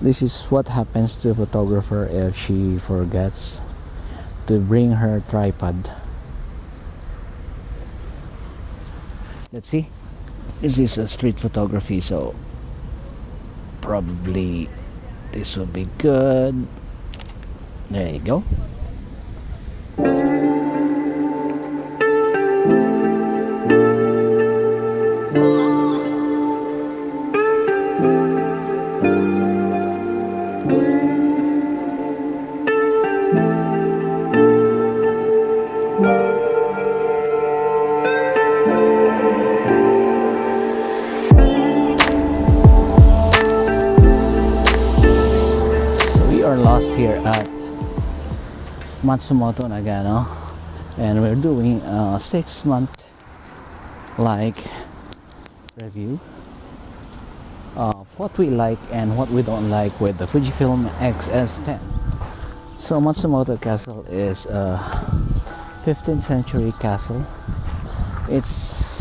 This is what happens to a photographer if she forgets to bring her tripod. Let's see. This is a street photography, so probably this will be good. There you go. Lost here at Matsumoto Nagano, and we're doing a 6-month like review of what we like and what we don't like with the Fujifilm X-S10. So Matsumoto Castle is a 15th century castle. It's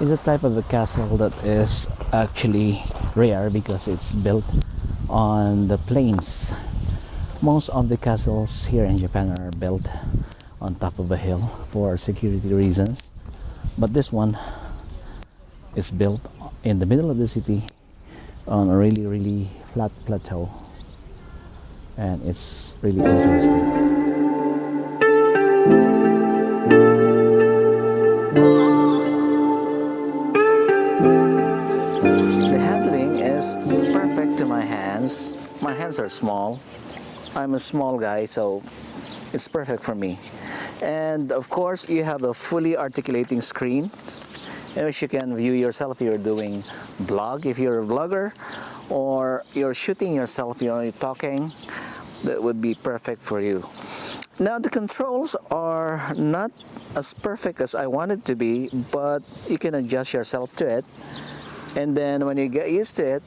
a type of a castle that is actually rare because it's built on the plains. Most of the castles here in Japan are built on top of a hill for security reasons, but this one is built in the middle of the city on a really flat plateau, and it's really interesting. Perfect to my hands. My hands are small. I'm a small guy, so it's perfect for me. And of course, you have a fully articulating screen in which you can view yourself if you're doing blog, if you're a vlogger, or you're shooting yourself, you're talking. That would be perfect for you. Now the controls are not as perfect as I want it to be, but you can adjust yourself to it. And then when you get used to it,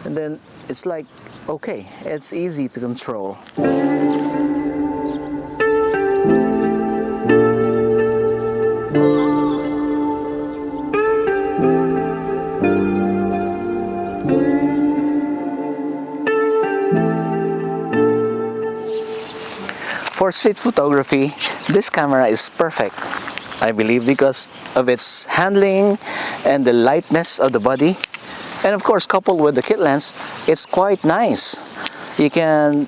and then it's like, okay, it's easy to control. For street photography, this camera is perfect, I believe, because of its handling and the lightness of the body. And of course, coupled with the kit lens, it's quite nice. You can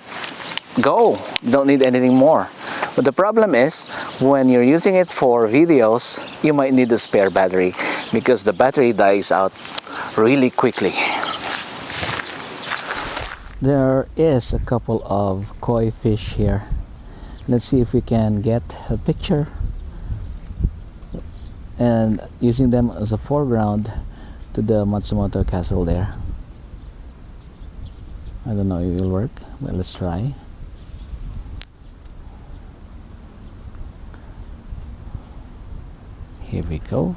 go, don't need anything more. But the problem is, when you're using it for videos, you might need a spare battery because the battery dies out really quickly. There is a couple of koi fish here. Let's see if we can get a picture and using them as a foreground to the Matsumoto Castle there. I don't know if it will work, but let's try. Here we go.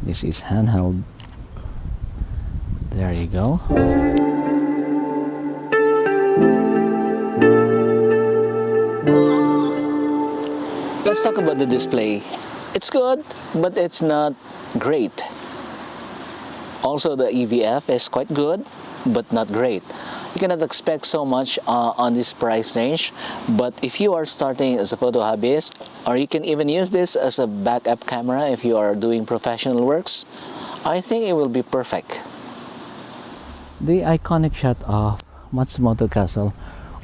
This is handheld. There you go. Let's talk about the display. It's good, but it's not great. Also, the EVF is quite good, but not great. You cannot expect so much on this price range, but if you are starting as a photo hobbyist, or you can even use this as a backup camera if you are doing professional works, I think it will be perfect. The iconic shot of Matsumoto Castle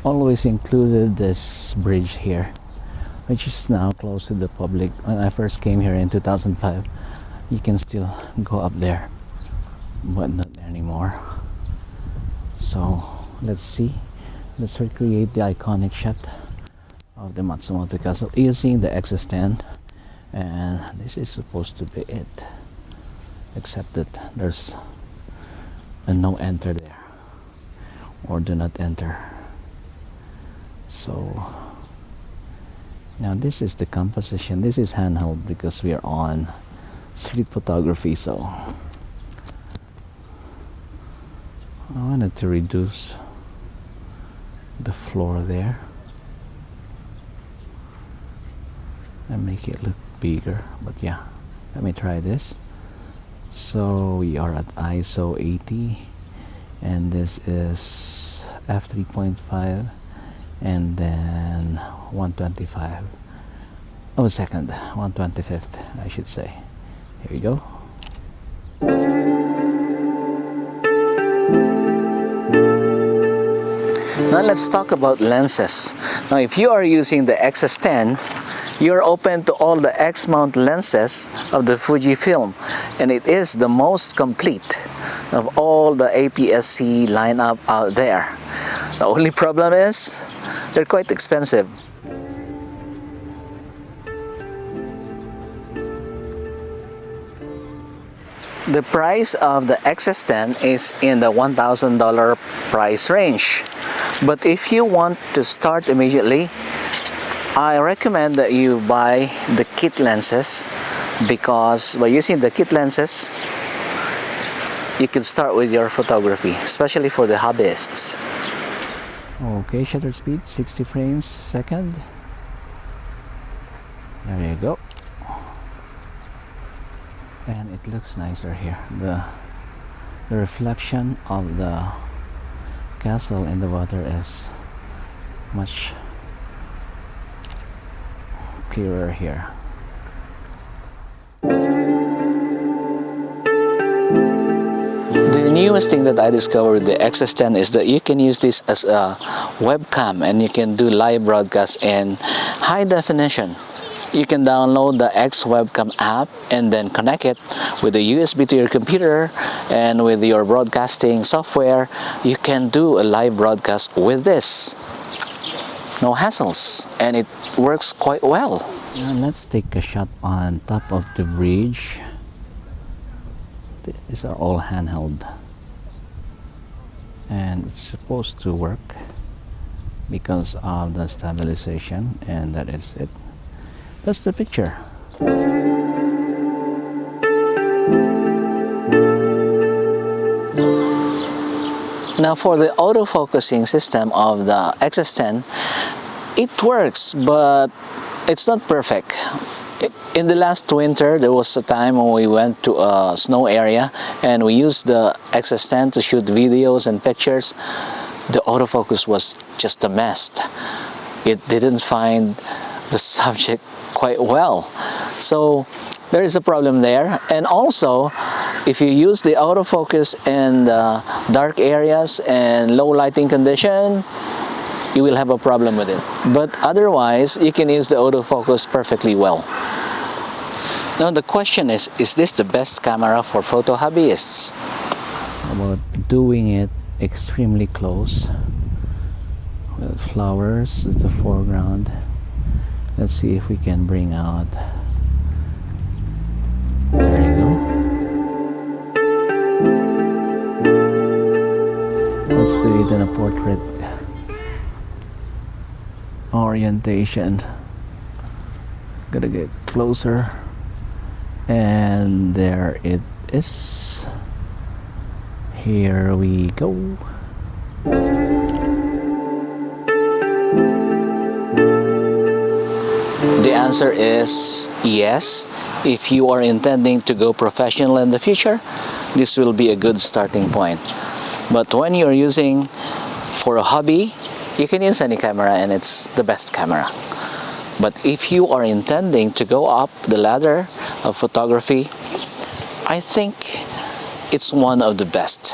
always included this bridge here, which is now closed to the public. When I first came here in 2005, you can still go up there, but not anymore. So let's see, let's recreate the iconic shot of the Matsumoto Castle using the X-S10, and this is supposed to be it, except that there's a no enter there, or do not enter. So now this is the composition. This is handheld because we are on street photography, so I wanted to reduce the floor there and make it look bigger, but yeah, let me try this. So we are at ISO 80, and this is f3.5, and then 125. Oh, second, 125th, I should say. Here we go. Now let's talk about lenses. Now if you are using the X-S10, you're open to all the X-mount lenses of the Fujifilm, and it is the most complete of all the APS-C lineup out there. The only problem is they're quite expensive. The price of the X-S10 is in the $1,000 price range. But if you want to start immediately, I recommend that you buy the kit lenses, because by using the kit lenses, you can start with your photography, especially for the hobbyists. Okay, shutter speed 60 frames second. There you go. And it looks nicer here. The reflection of the castle in the water is much clearer here. The newest thing that I discovered with the X-S10 is that you can use this as a webcam, and you can do live broadcast in high definition. You can download the X Webcam app and then connect it with a USB to your computer, and with your broadcasting software, you can do a live broadcast with this. No hassles, and it works quite well. Now let's take a shot on top of the bridge. These are all handheld, and it's supposed to work because of the stabilization, and that is it. That's the picture. Now for the autofocusing system of the X-S10, it works, but it's not perfect. In the last winter, there was a time when we went to a snow area and we used the X-S10 to shoot videos and pictures. The autofocus was just a mess. It didn't find the subject quite well. So there is a problem there. And also, if you use the autofocus in the dark areas and low lighting condition, you will have a problem with it. But otherwise, you can use the autofocus perfectly well. Now the question is this the best camera for photo hobbyists? About doing it extremely close with flowers as the foreground. Let's see if we can bring out. There you go. Let's do it in a portrait orientation. Gotta get closer. And there it is. Here we go. The answer is yes. If you are intending to go professional in the future, this will be a good starting point. But when you're using for a hobby, you can use any camera and it's the best camera. But if you are intending to go up the ladder of photography, I think it's one of the best.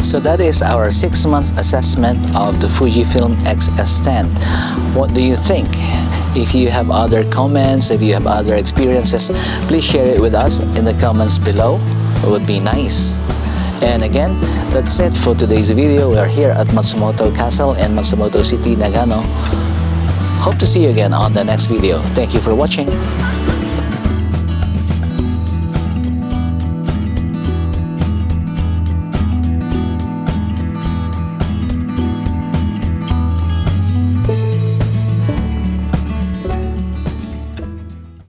So that is our 6-month assessment of the Fujifilm X-S10. What do you think? If you have other comments, if you have other experiences, please share it with us in the comments below. It would be nice. And again, that's it for today's video. We are here at Matsumoto Castle in Matsumoto City, Nagano. Hope to see you again on the next video. Thank you for watching.